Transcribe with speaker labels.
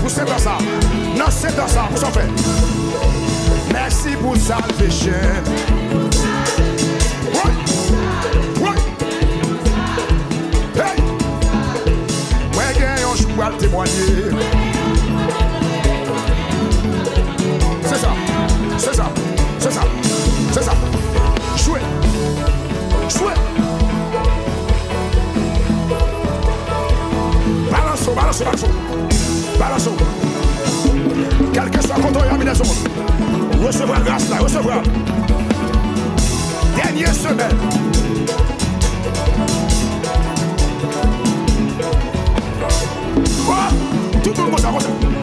Speaker 1: Vous c'est dans ça. Non, c'est dans ça. Vous s'en fait. Merci pour salvation. Oui. Oui. Hey. Moi, je suis à témoigner. C'est ça. C'est ça. C'est ça. C'est ça. Jouez. Jouez. Balançons, balançons, balançons. Balançons. Quel que soit contre l'examination. Recevoir grâce là, recevoir. Dernière semaine. Oh, tout le monde ça, comme ça.